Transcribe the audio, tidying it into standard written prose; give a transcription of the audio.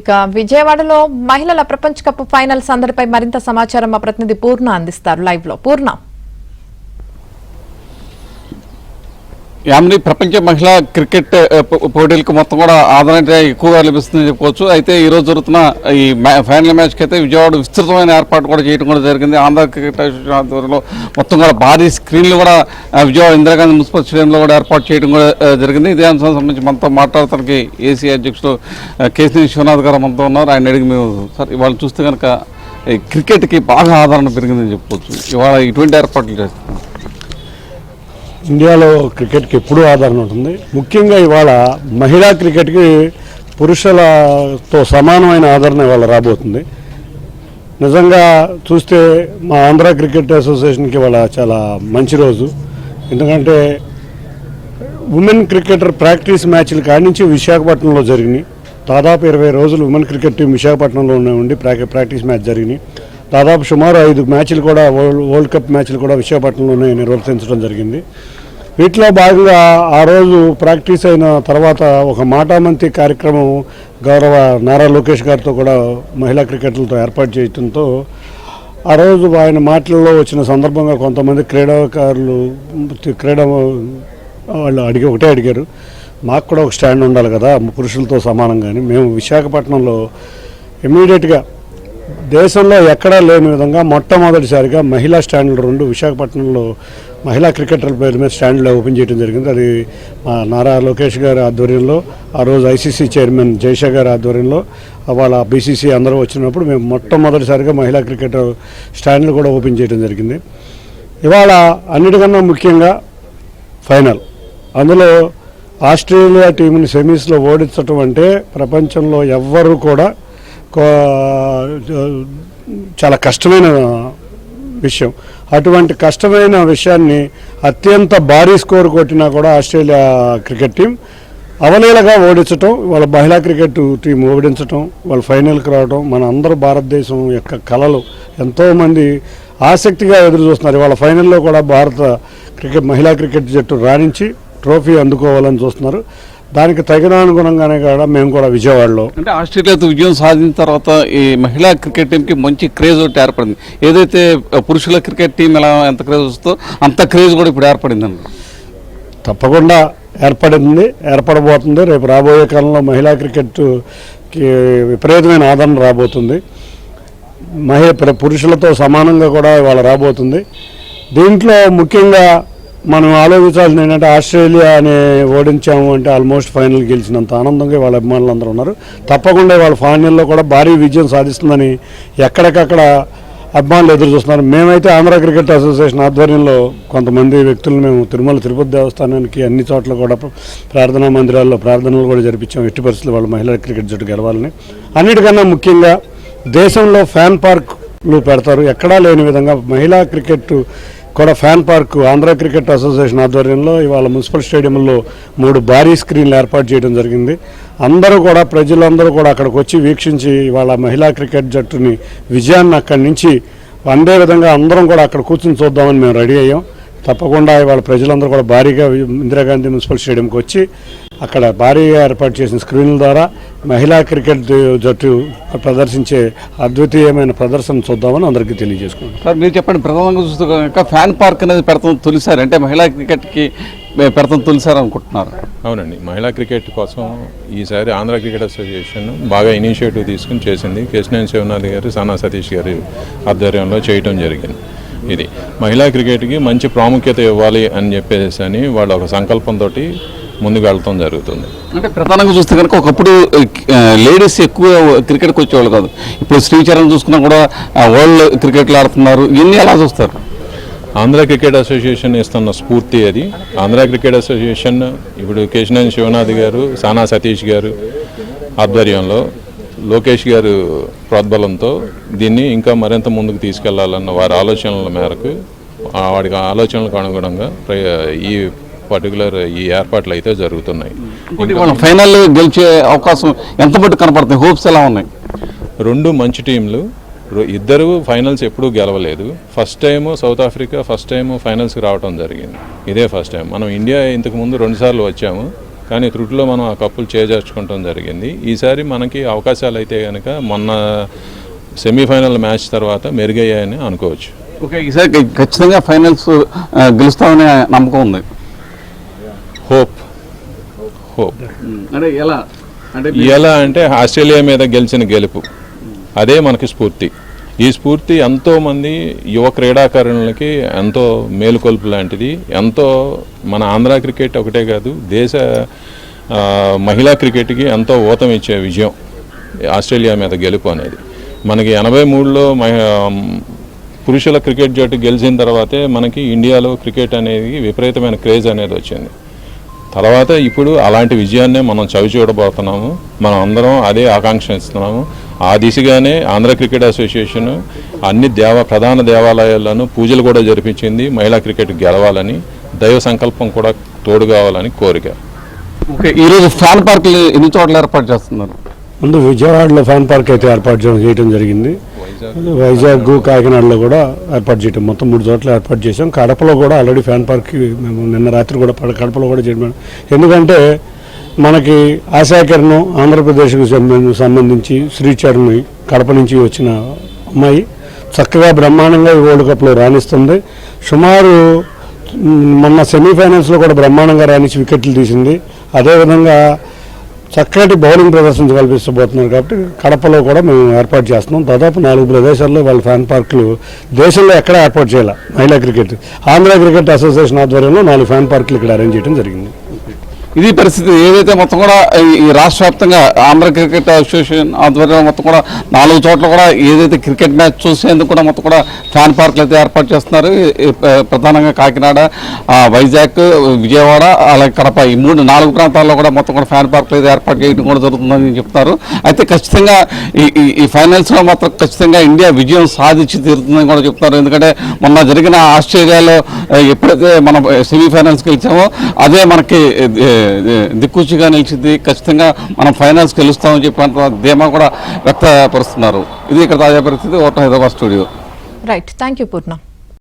ఇక విజయవాడలో మహిళల ప్రపంచ కప్ ఫైనల్ సందడిపై మరింత సమాచారం మా ప్రతినిధి పూర్ణ అందిస్తారు లైవ్ లో. పూర్ణ, యామిని ప్రపంచ మహిళా క్రికెట్ పోటీలకు మొత్తం కూడా ఆదరణ ఎక్కువగా లభిస్తుందని చెప్పుకోవచ్చు. అయితే ఈ రోజు జరుగుతున్న ఈ ఫైనల్ మ్యాచ్కి అయితే విజయవాడ విస్తృతమైన ఏర్పాటు కూడా చేయడం కూడా జరిగింది. ఆంధ్ర క్రికెట్ అసోసియేషన్ ఆధ్వర్యంలో మొత్తం కూడా భారీ స్క్రీన్లు కూడా విజయవాడ ఇందిరాగాంధీ మున్సిపల్ స్టేడియంలో కూడా ఏర్పాటు చేయడం కూడా జరిగింది. ఇదే అంశానికి సంబంధించి మనతో మాట్లాడటానికి ఏసీ అధ్యక్షుడు కేశినేని విశ్వనాథ్ గారు మనతో ఉన్నారు. ఆయన అడిగి మేము సార్ ఇవాళ చూస్తే కనుక క్రికెట్కి బాగా ఆదరణ పెరిగిందని చెప్పుకోవచ్చు. ఇవాళ ఇటువంటి ఏర్పాట్లు చేస్తున్నాం. ఇండియాలో క్రికెట్కి ఎప్పుడూ ఆదరణ ఉంటుంది. ముఖ్యంగా ఇవాళ మహిళా క్రికెట్కి పురుషులతో సమానమైన ఆదరణ ఇవాళ రాబోతుంది. నిజంగా చూస్తే మా ఆంధ్ర క్రికెట్ అసోసియేషన్కి ఇవాళ చాలా మంచి రోజు. ఎందుకంటే ఉమెన్ క్రికెటర్ ప్రాక్టీస్ మ్యాచ్లు కాడి నుంచి విశాఖపట్నంలో జరిగినాయి. దాదాపు 20 రోజులు ఉమెన్ క్రికెట్ టీం విశాఖపట్నంలోనే ఉండి ప్రాక్టీస్ మ్యాచ్ జరిగినాయి. దాదాపు సుమారు 5 మ్యాచ్లు కూడా వరల్డ్ కప్ మ్యాచ్లు కూడా విశాఖపట్నంలోనే నిర్వర్తించడం జరిగింది. వీటిలో భాగంగా ఆ రోజు ప్రాక్టీస్ అయిన తర్వాత ఒక మాటామంతి కార్యక్రమం గౌరవ నారా లోకేష్ గారితో కూడా మహిళా క్రికెటర్లతో ఏర్పాటు చేయడంతో ఆ రోజు ఆయన మాటల్లో వచ్చిన సందర్భంగా కొంతమంది క్రీడాకారులు వాళ్ళు ఒకటే అడిగారు, మాకు కూడా ఒక స్టాండ్ ఉండాలి కదా పురుషులతో సమానంగానే. మేము విశాఖపట్నంలో ఇమ్మీడియట్గా దేశంలో ఎక్కడా లేని విధంగా మొట్టమొదటిసారిగా మహిళా స్టాండ్లు 2 విశాఖపట్నంలో మహిళా క్రికెటర్ల పేరు మీద స్టాండ్లు ఓపెన్ చేయడం జరిగింది. అది మా నారా లోకేష్ గారి ఆధ్వర్యంలో, ఆ రోజు ఐసీసీ చైర్మన్ జైషా గారి ఆధ్వర్యంలో, వాళ్ళ బీసీసీ అందరూ వచ్చినప్పుడు మేము మొట్టమొదటిసారిగా మహిళా క్రికెటర్ స్టాండ్లు కూడా ఓపెన్ చేయడం జరిగింది. ఇవాళ అన్నిటికన్నా ముఖ్యంగా ఫైనల్, అందులో ఆస్ట్రేలియా టీంని సెమీస్లో ఓడించడం అంటే ప్రపంచంలో ఎవ్వరూ కూడా చాలా కష్టమైన విషయం. అటువంటి కష్టమైన విషయాన్ని అత్యంత భారీ స్కోర్ కొట్టినా కూడా ఆస్ట్రేలియా క్రికెట్ టీం అవలీలగా ఓడించటం, వాళ్ళ మహిళా క్రికెట్ టీం ఓడించటం, వాళ్ళ ఫైనల్కి రావడం మన అందరూ భారతదేశం యొక్క కళలు ఎంతోమంది ఆసక్తిగా ఎదురు చూస్తున్నారు. వాళ్ళ ఫైనల్లో కూడా భారత మహిళా క్రికెట్ జట్టు రాణించి ట్రోఫీ అందుకోవాలని చూస్తున్నారు. దానికి తగినానుగుణంగానే కూడా మేము కూడా విజయవాడలో అంటే ఆస్ట్రేలియాతో విజయం సాధించిన తర్వాత ఈ మహిళా క్రికెట్ టీంకి మంచి క్రేజ్ ఒకటి ఏర్పడింది. ఏదైతే పురుషుల క్రికెట్ టీం ఎలా ఎంత క్రేజ్ వస్తుందో అంత క్రేజ్ కూడా ఇప్పుడు ఏర్పడిందండి. తప్పకుండా ఏర్పడబోతుంది. రేపు రాబోయే కాలంలో మహిళా క్రికెట్కి విపరీతమైన ఆదరణ రాబోతుంది. పురుషులతో సమానంగా కూడా ఇవాళ రాబోతుంది. దీంట్లో ముఖ్యంగా మనం ఆలోచించాల్సింది ఏంటంటే ఆస్ట్రేలియా అనే ఓడించాము అంటే ఆల్మోస్ట్ ఫైనల్ గెలిచినంత ఆనందంగా వాళ్ళ అభిమానులు అందరూ ఉన్నారు. తప్పకుండా వాళ్ళ ఫైనల్లో కూడా భారీ విజయం సాధిస్తుందని ఎక్కడికక్కడ అభిమానులు ఎదురు చూస్తున్నారు. మేమైతే ఆంధ్ర క్రికెట్ అసోసియేషన్ ఆధ్వర్యంలో కొంతమంది వ్యక్తులు మేము తిరుపతి దేవస్థానానికి అన్ని చోట్ల కూడా ప్రార్థనా మందిరాల్లో ప్రార్థనలు కూడా జరిపించాం. ఎట్టి పరిస్థితుల్లో వాళ్ళ మహిళా క్రికెట్ జట్టు గెలవాలని. అన్నిటికన్నా ముఖ్యంగా దేశంలో ఫ్యాన్ పార్క్లు పెడతారు. ఎక్కడా లేని విధంగా మహిళా క్రికెట్ కూడా fan park Andhra cricket association ఆధ్వర్యంలో ఇవాళ మున్సిపల్ స్టేడియంలో 3 భారీ స్క్రీన్లు ఏర్పాటు చేయడం జరిగింది. ప్రజలందరూ కూడా అక్కడికి వచ్చి వీక్షించి ఇవాళ మహిళా క్రికెట్ జట్టుని విజయాన్ని అక్కడి నుంచి అందే విధంగా అందరం కూడా అక్కడ కూర్చొని చూద్దామని మేము రెడీ అయ్యాం. తప్పకుండా ఇవాళ ప్రజలందరూ కూడా భారీగా ఇందిరాగాంధీ మున్సిపల్ స్టేడియంకి వచ్చి అక్కడ భారీగా ఏర్పాటు చేసిన స్క్రీన్ల ద్వారా మహిళా క్రికెట్ జట్టు ప్రదర్శించే అద్వితీయమైన ప్రదర్శన చూద్దామని అందరికీ తెలియజేసుకున్నాం. సార్ మీరు చెప్పండి, ప్రధానంగా చూస్తే కనుక ఫ్యాన్ పార్క్ అనేది పెడతాం తొలిసారి, అంటే మహిళా క్రికెట్కి పెడతాం తొలిసారి అనుకుంటున్నారు. అవునండి, మహిళా క్రికెట్ కోసం ఈసారి ఆంధ్ర క్రికెట్ అసోసియేషన్ బాగా ఇనిషియేటివ్ తీసుకుని చేసింది. కేశినేని శివనాథ్ గారు, సానా సతీష్ గారి ఆధ్వర్యంలో చేయటం జరిగింది. ఇది మహిళా క్రికెట్కి మంచి ప్రాముఖ్యత ఇవ్వాలి అని చెప్పేసి అని వాళ్ళ ఒక సంకల్పంతో ముందుకు వెళ్ళటం జరుగుతుంది. అంటే ప్రధానంగా చూస్తే కనుక ఒకప్పుడు లేడీస్ ఎక్కువ క్రికెట్కి వచ్చేవాళ్ళు కాదు. ఇప్పుడు శ్రీచరణ్ చూసుకున్నా కూడా వరల్డ్ క్రికెట్లో ఆడుతున్నారు. ఇవన్నీ ఎలా చూస్తారు? ఆంధ్ర క్రికెట్ అసోసియేషన్ ఇస్తున్న స్ఫూర్తి అది. ఆంధ్ర క్రికెట్ అసోసియేషన్ ఇప్పుడు కేశినేని శివనాథ్ గారు, సానా సతీష్ గారు ఆధ్వర్యంలో, లోకేష్ గారు ప్రోద్బలంతో దీన్ని ఇంకా మరింత ముందుకు తీసుకెళ్లాలన్న వారి ఆలోచనల మేరకు, వాడి ఆలోచనలకు అనుగుణంగా ఈ పర్టికులర్ ఈ ఏర్పాట్లు అయితే జరుగుతున్నాయి. ఫైనల్ గెలిచే అవకాశం ఎంత బట్టి కనపడుతుంది? హోప్స్ ఎలా ఉన్నాయి? 2 మంచి టీంలు, ఇద్దరు ఫైనల్స్ ఎప్పుడూ గెలవలేదు. First time South Africa first time ఫైనల్స్కి రావడం జరిగింది. ఇదే ఫస్ట్ టైం. మనం ఇండియా ఇంతకుముందు 2 సార్లు వచ్చాము. కానీ త్రుటిలో మనం ఆ కప్పులు చేజార్చుకోవడం జరిగింది. ఈసారి మనకి అవకాశాలు అయితే కనుక మొన్న సెమీఫైనల్ మ్యాచ్ తర్వాత మెరుగయ్యాయని అనుకోవచ్చు. ఓకే, ఈసారి ఖచ్చితంగా ఫైనల్స్ గెలుస్తామనే నమ్మకం ఉంది. హోప్ అంటే ఎలా ఎలా అంటే ఆస్ట్రేలియా మీద గెలిచిన గెలుపు అదే మనకి స్ఫూర్తి. ఈ స్ఫూర్తి ఎంతోమంది యువ క్రీడాకారులకి ఎంతో మేలుకొల్పు లాంటిది. ఎంతో మన ఆంధ్ర క్రికెట్ ఒకటే కాదు, దేశ మహిళా క్రికెట్కి ఎంతో ఊతం ఇచ్చే విజయం ఆస్ట్రేలియా మీద గెలుపు అనేది. మనకి 83లో పురుషుల క్రికెట్ జట్టు గెలిచిన తర్వాతే మనకి ఇండియాలో క్రికెట్ అనేది విపరీతమైన క్రేజ్ అనేది వచ్చింది. తర్వాత ఇప్పుడు అలాంటి విజయాన్నే మనం చవి చూడబోతున్నాము. మనం అందరం అదే ఆకాంక్షిస్తున్నాము. ఆ దిశగానే ఆంధ్ర క్రికెట్ అసోసియేషన్ అన్ని ప్రధాన దేవాలయాల్లోనూ పూజలు కూడా జరిపించింది. మహిళా క్రికెట్ గెలవాలని, దైవ సంకల్పం కూడా తోడు కావాలని కోరిక. ఓకే, ఈరోజు ఫ్యాన్ పార్కులు ఎన్ని చోట్ల ఏర్పాటు చేస్తున్నారు? ముందు విజయవాడలో ఫ్యాన్ పార్క్ అయితే ఏర్పాటు చేయడం జరిగింది. వైజాగ్, కాకినాడలో కూడా ఏర్పాటు చేయడం, మొత్తం 3 చోట్ల ఏర్పాటు చేసాం. కడపలో కూడా ఆల్రెడీ ఫ్యాన్ పార్క్ మేము నిన్న రాత్రి కూడా కడపలో కూడా చేయడం. ఎందుకంటే మనకి ఆశాకిరణం ఆంధ్రప్రదేశ్కు సంబంధించి శ్రీచరణ్ కడప నుంచి వచ్చిన అమ్మాయి చక్కగా బ్రహ్మాండంగా ఈ వరల్డ్ కప్లో రాణిస్తుంది. సుమారు మొన్న సెమీఫైనల్స్లో కూడా బ్రహ్మాండంగా రాణించి వికెట్లు తీసింది. అదేవిధంగా చక్కటి బౌలింగ్ ప్రదర్శన కల్పిస్తబోతున్నారు. కాబట్టి కడపలో కూడా మేము ఏర్పాటు చేస్తున్నాం. దాదాపు 4 ప్రదేశాల్లో వాళ్ళ ఫ్యాన్ పార్కులు దేశంలో ఎక్కడ ఏర్పాటు చేయాలి. మహిళా క్రికెట్ ఆంధ్ర క్రికెట్ అసోసియేషన్ ఆధ్వర్యంలో 4 ఫ్యాన్ పార్కులు ఇక్కడ అరేంజ్ చేయడం జరిగింది. ఇది పరిస్థితి. ఏదైతే మొత్తం కూడా ఈ రాష్ట్ర వ్యాప్తంగా ఆంధ్ర క్రికెట్ అసోసియేషన్ ఆధ్వర్యంలో మొత్తం కూడా 4 చోట్ల కూడా ఏదైతే క్రికెట్ మ్యాచ్ చూసేందుకు కూడా మొత్తం కూడా ఫ్యాన్ పార్కులు అయితే ఏర్పాటు చేస్తున్నారు. ప్రధానంగా కాకినాడ, వైజాగ్, విజయవాడ, అలాగే కడప ఈ 4 ప్రాంతాల్లో కూడా మొత్తం కూడా ఫ్యాన్ పార్కులు అయితే ఏర్పాటు చేయడం కూడా జరుగుతుందని చెప్తున్నారు. అయితే ఖచ్చితంగా ఈ ఫైనల్స్లో మాత్రం ఖచ్చితంగా ఇండియా విజయం సాధించి తీరుతుందని కూడా చెప్తున్నారు. ఎందుకంటే మొన్న జరిగిన ఆస్ట్రేలియాలో ఎప్పుడైతే మనం సెమీఫైనల్స్కి గెలిచామో అదే మనకి దిక్కుచిగా నిలిచింది. ఖచ్చితంగా మనం ఫైనల్స్ గెలుస్తామని చెప్పిన ధీమా కూడా వ్యక్తపరుస్తున్నారు. ఇది ఇక్కడ తాజా పరిస్థితి. Hyderabad studio. Right, thank you Purna.